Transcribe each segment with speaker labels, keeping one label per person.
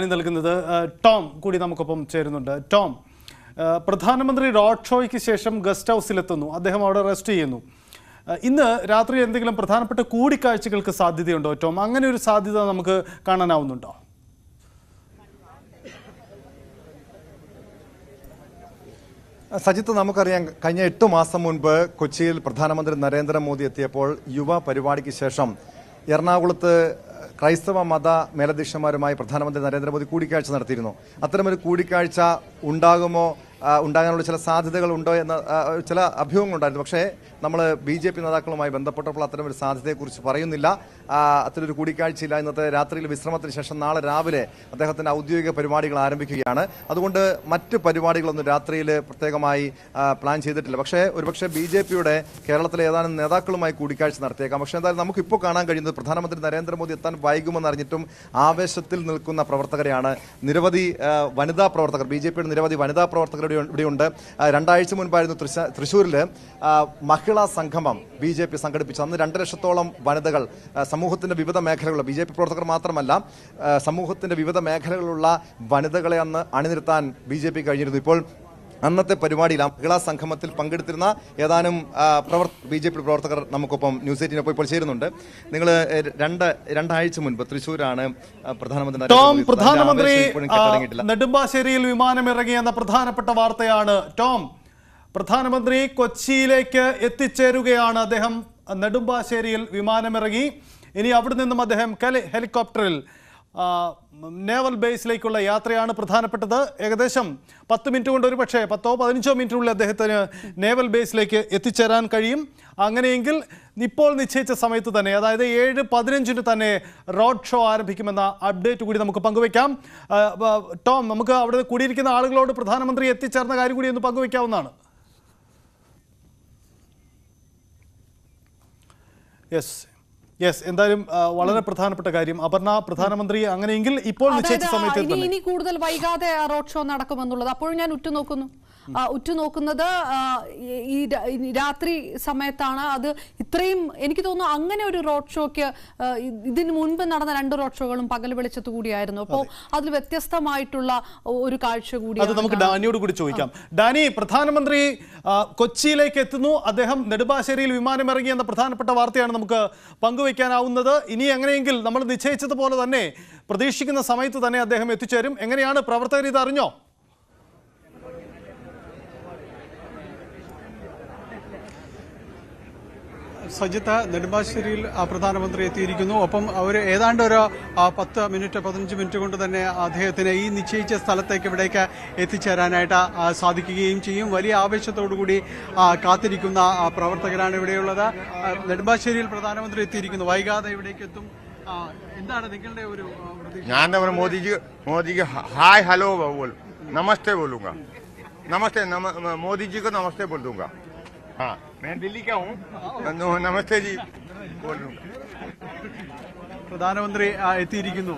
Speaker 1: നൽകുന്നത് ടോം കൂടി നമുക്കൊപ്പം ചേരുന്നുണ്ട്. ടോം, പ്രധാനമന്ത്രി റോഡ് ഷോയ്ക്ക് ശേഷം ഗസ്റ്റ് ഹൗസിലെത്തുന്നു, അദ്ദേഹം അവിടെ റെസ്റ്റ് ചെയ്യുന്നു. ഇന്ന് രാത്രി എന്തെങ്കിലും പ്രധാനപ്പെട്ട കൂടിക്കാഴ്ചകൾക്ക് സാധ്യതയുണ്ടോ ടോം? അങ്ങനെ ഒരു സാധ്യത നമുക്ക് കാണാനാവുന്നുണ്ടോ?
Speaker 2: സജിത്ത്, നമുക്കറിയാം, കഴിഞ്ഞ 8 മാസം മുൻപ് കൊച്ചിയിൽ പ്രധാനമന്ത്രി നരേന്ദ്രമോദി എത്തിയപ്പോൾ യുവ പരിപാടിക്ക് ശേഷം എറണാകുളത്ത് ക്രൈസ്തവ മത മേലധ്യക്ഷന്മാരുമായി പ്രധാനമന്ത്രി നരേന്ദ്രമോദി കൂടിക്കാഴ്ച നടത്തിയിരുന്നു. അത്തരമൊരു കൂടിക്കാഴ്ച ഉണ്ടാകാനുള്ള ചില സാധ്യതകൾ ഉണ്ടോ എന്ന ചില അഭ്യൂഹങ്ങളുണ്ടായിരുന്നു. പക്ഷേ നമ്മൾ BJP നേതാക്കളുമായി ബന്ധപ്പെട്ടപ്പോൾ അത്തരമൊരു സാധ്യതയെക്കുറിച്ച് പറയുന്നില്ല. അത്തരൊരു കൂടിക്കാഴ്ചയില്ല. ഇന്നത്തെ രാത്രിയിൽ വിശ്രമത്തിന് ശേഷം നാളെ രാവിലെ അദ്ദേഹത്തിൻ്റെ ഔദ്യോഗിക പരിപാടികൾ ആരംഭിക്കുകയാണ്. അതുകൊണ്ട് മറ്റ് പരിപാടികളൊന്നും രാത്രിയിൽ പ്രത്യേകമായി പ്ലാൻ ചെയ്തിട്ടില്ല. പക്ഷേ ഒരുപക്ഷെ BJPയുടെ കേരളത്തിലെ ഏതാനും നേതാക്കളുമായി കൂടിക്കാഴ്ച നടത്തിയേക്കാം. പക്ഷേ എന്തായാലും നമുക്കിപ്പോൾ കാണാൻ കഴിയുന്നത് പ്രധാനമന്ത്രി നരേന്ദ്രമോദി എത്താൻ വൈകുമെന്നറിഞ്ഞിട്ടും ആവേശത്തിൽ നിൽക്കുന്ന പ്രവർത്തകരെയാണ്. നിരവധി വനിതാ പ്രവർത്തകർ, BJPയുടെ നിരവധി വനിതാ പ്രവർത്തകർ ഇവിടെയുണ്ട്. 2 ആഴ്ച മുൻപായിരുന്നു തൃശ്ശൂരിൽ മഹിളാ സംഗമം BJP സംഘടിപ്പിച്ചു. അന്ന് 2 ലക്ഷത്തോളം വനിതകൾ സമൂഹത്തിന്റെ വിവിധ മേഖലകളിൽ, BJP പ്രവർത്തകർ മാത്രമല്ല, സമൂഹത്തിന്റെ വിവിധ മേഖലകളിലുള്ള വനിതകളെ അന്ന് അണിനിരത്താൻ BJP കഴിഞ്ഞിരുന്നു. ഇപ്പോൾ അന്നത്തെ പരിപാടിയിൽ ആ മഹിളാ സംഗമത്തിൽ പങ്കെടുത്തിരുന്ന ഏതാനും BJP പ്രവർത്തകർ നമുക്കൊപ്പം ന്യൂസ് 18 ഇപ്പോൾ ചേരുന്നുണ്ട്. നിങ്ങൾ 2 ആഴ്ച മുൻപ് തൃശ്ശൂരാണ്
Speaker 1: പ്രധാനമന്ത്രി നെടുമ്പാശ്ശേരിയിൽ വിമാനമിറങ്ങിയെന്ന പ്രധാനപ്പെട്ട വാർത്തയാണ്. ടോം, പ്രധാനമന്ത്രി കൊച്ചിയിലേക്ക് എത്തിച്ചേരുകയാണ്. അദ്ദേഹം നെടുമ്പാശ്ശേരിയിൽ വിമാനമിറങ്ങി. ഇനി അവിടെ നിന്നും അദ്ദേഹം ഹെലികോപ്റ്ററിൽ നേവൽ ബേസിലേക്കുള്ള യാത്രയാണ് പ്രധാനപ്പെട്ടത്. ഏകദേശം 10 മിനിറ്റ് കൊണ്ട്, ഒരു പക്ഷേ 10-15 മിനിറ്റിനുള്ളിൽ അദ്ദേഹത്തിന് നേവൽ ബേസിലേക്ക് എത്തിച്ചേരാൻ കഴിയും. അങ്ങനെയെങ്കിൽ ഇപ്പോൾ നിശ്ചയിച്ച സമയത്ത് തന്നെ, അതായത് 7:15 തന്നെ റോഡ് ഷോ ആരംഭിക്കുമെന്ന അപ്ഡേറ്റ് കൂടി നമുക്ക് പങ്കുവയ്ക്കാം. ടോം, നമുക്ക് അവിടെ കൂടിയിരിക്കുന്ന ആളുകളോട് പ്രധാനമന്ത്രി എത്തിച്ചേർന്ന കാര്യം കൂടി ഒന്ന് പങ്കുവയ്ക്കാവുന്നതാണ്. യെസ്, എന്തായാലും വളരെ പ്രധാനപ്പെട്ട കാര്യം. അപർണ, പ്രധാനമന്ത്രി അങ്ങനെയെങ്കിൽ ഇപ്പോൾ നിശ്ചയിച്ച സമയത്ത്
Speaker 3: ഇനി കൂടുതൽ വൈകാതെ റോഡ് ഷോ നടക്കുമെന്നുള്ളത് അപ്പോഴും ഞാൻ ഉറ്റുനോക്കുന്നത് ഈ രാത്രി സമയത്താണ്. അത് ഇത്രയും, എനിക്ക് തോന്നുന്നു അങ്ങനെ ഒരു റോഡ് ഷോയ്ക്ക് ഇതിന് മുൻപ് നടന്ന 2 റോഡ് ഷോകളും പകൽ വെളിച്ചത്ത് കൂടിയായിരുന്നു. അപ്പോൾ അതിൽ വ്യത്യസ്തമായിട്ടുള്ള ഒരു കാഴ്ച കൂടി
Speaker 1: അത് നമുക്ക് ഡാനിയോട് കൂടി ചോദിക്കാം. ഡാനി, പ്രധാനമന്ത്രി കൊച്ചിയിലേക്ക് എത്തുന്നു, അദ്ദേഹം നെടുമ്പാശ്ശേരിയിൽ വിമാനമിറങ്ങി എന്ന പ്രധാനപ്പെട്ട വാർത്തയാണ് നമുക്ക് പങ്കുവയ്ക്കാനാവുന്നത്. ഇനി എങ്ങനെയെങ്കിൽ നമ്മൾ നിശ്ചയിച്ചതുപോലെ തന്നെ പ്രതീക്ഷിക്കുന്ന സമയത്ത് തന്നെ അദ്ദേഹം എത്തിച്ചേരും. എങ്ങനെയാണ് പ്രവർത്തകർ ഇത് അറിഞ്ഞോ?
Speaker 4: സജിത്ത്, നെടുമ്പാശ്ശേരിയിൽ പ്രധാനമന്ത്രി എത്തിയിരിക്കുന്നു. ഒപ്പം അവർ ഏതാണ്ട് ഒരു 10-15 മിനിറ്റ് കൊണ്ട് തന്നെ അദ്ദേഹത്തിന് ഈ നിശ്ചയിച്ച സ്ഥലത്തേക്ക് ഇവിടേക്ക് എത്തിച്ചേരാനായിട്ട് സാധിക്കുകയും ചെയ്യും. വലിയ ആവേശത്തോടുകൂടി കാത്തിരിക്കുന്ന പ്രവർത്തകരാണ് ഇവിടെയുള്ളത്. നെടുമ്പാശ്ശേരിയിൽ പ്രധാനമന്ത്രി എത്തിയിരിക്കുന്നു, വൈകാതെ ഇവിടേക്ക് എത്തും. എന്താണ് നിങ്ങളുടെ ഒരു പ്രതീക്ഷ?
Speaker 5: ഞാൻ മോദിജി ഹായ് ഹലോ നമസ്തേ बोलूंगा, नमस्ते मोदी जी को नमस्ते बोल दूंगा. हाँ, मैं दिल्ली का हूँ. नमस्ते जी बोल दूंगा.
Speaker 4: പ്രധാനമന്ത്രി എത്തിയിരിക്കുന്നു.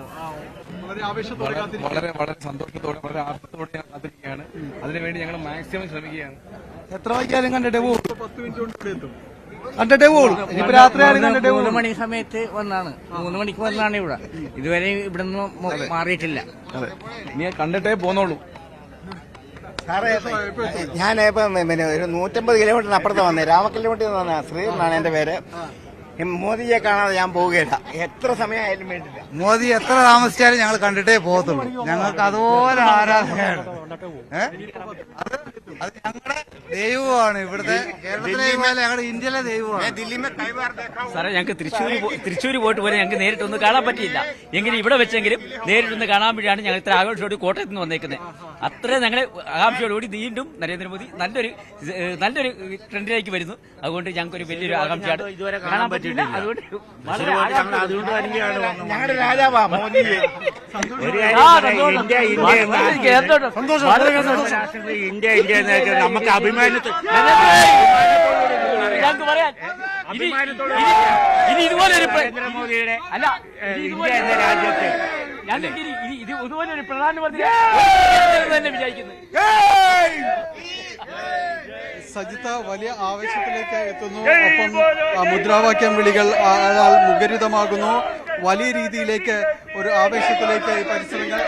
Speaker 4: വളരെ ആവേശത്തോടെ
Speaker 6: വളരെ സന്തോഷത്തോടെ, വളരെ ആർത്തത്തോടെ ഞാൻ കാത്തിരിക്കുകയാണ്. അതിനുവേണ്ടി ഞങ്ങൾ മാക്സിമം ശ്രമിക്കുകയാണ്.
Speaker 4: എത്ര വൈകാലും കണ്ടിട്ടേ 10 മിനിറ്റ് കൊണ്ട് ഇവിടെ എത്തും. കണ്ടിട്ടേ പോകും. ഇപ്പൊ രാത്രിയാണ് കണ്ടിട്ടേ
Speaker 7: 3 മണി സമയത്ത് വന്നാണ്, 3 മണിക്ക് വന്നാണ് ഇവിടെ. ഇതുവരെ ഇവിടെ നിന്ന് മാറിയിട്ടില്ല.
Speaker 6: നീ കണ്ടിട്ടേ പോന്നോളൂ.
Speaker 8: ഞാനിപ്പം ഒരു 150 കിലോമീറ്ററിന് അപ്പുറത്ത് വന്നേ, രാമക്കല്ലുമട്ടിൽ വന്ന ശ്രീധരനാണ് എന്റെ പേര്. മോദിയെ കാണാതെ ഞാൻ പോവുകയില്ല, എത്ര സമയമായാലും വേണ്ടില്ല.
Speaker 9: മോദി എത്ര താമസിച്ചാലും ഞങ്ങൾ കണ്ടിട്ടേ പോകത്തുള്ളൂ. ഞങ്ങൾക്ക് അതുപോലെ ആരാധനയാണ്. അത് ഞങ്ങളുടെ ദൈവമാണ്. ഇവിടുത്തെ കേരളത്തിലെ ഞങ്ങളുടെ ഇന്ത്യയിലെ ദൈവമാണ്.
Speaker 7: സാറേ, ഞങ്ങൾക്ക് തൃശ്ശൂർ പോയിട്ട് പോലെ ഞങ്ങൾക്ക് നേരിട്ടൊന്ന് കാണാൻ പറ്റിയില്ല. എങ്കിലും ഇവിടെ വെച്ചെങ്കിലും നേരിട്ടൊന്ന് കാണാൻ വേണ്ടിയാണ് ഞങ്ങൾ ഇത്ര ആഘോഷത്തോട് കോട്ടയത്ത് നിന്ന് വന്നേക്കുന്നത്. അത്രയും ഞങ്ങളെ ആകാംക്ഷയോടുകൂടി വീണ്ടും നരേന്ദ്രമോദി നല്ലൊരു ട്രെൻഡിലേക്ക് വരുന്നു. അതുകൊണ്ട് ഞങ്ങൾക്കൊരു വലിയൊരു ആകാംക്ഷയാണ്.
Speaker 8: ഇതുവരെ കാണാൻ പറ്റിയിട്ടില്ല. ഞങ്ങളുടെ രാജാവാ മോദി. ഇന്ത്യ നമുക്ക് അഭിമാനത്തിൽ
Speaker 7: പറയാൻ ഇനി ഇതുപോലൊരു
Speaker 8: നരേന്ദ്രമോദിയുടെ അല്ല, ഇന്ത്യ എന്ന രാജ്യത്തെ
Speaker 7: ഞങ്ങൾക്ക് ഇതുപോലൊരു പ്രധാനമന്ത്രി തന്നെ വിചാരിക്കുന്നു.
Speaker 4: സജിത്ത വലിയ ആവേശത്തിലേക്ക് എത്തുന്നു. ഒപ്പം മുദ്രാവാക്യം വിളികൾ മുഖരിതമാകുന്നു. വലിയ രീതിയിലേക്ക് ഒരു ആവേശത്തിലേക്ക് ഈ പരിസരങ്ങൾ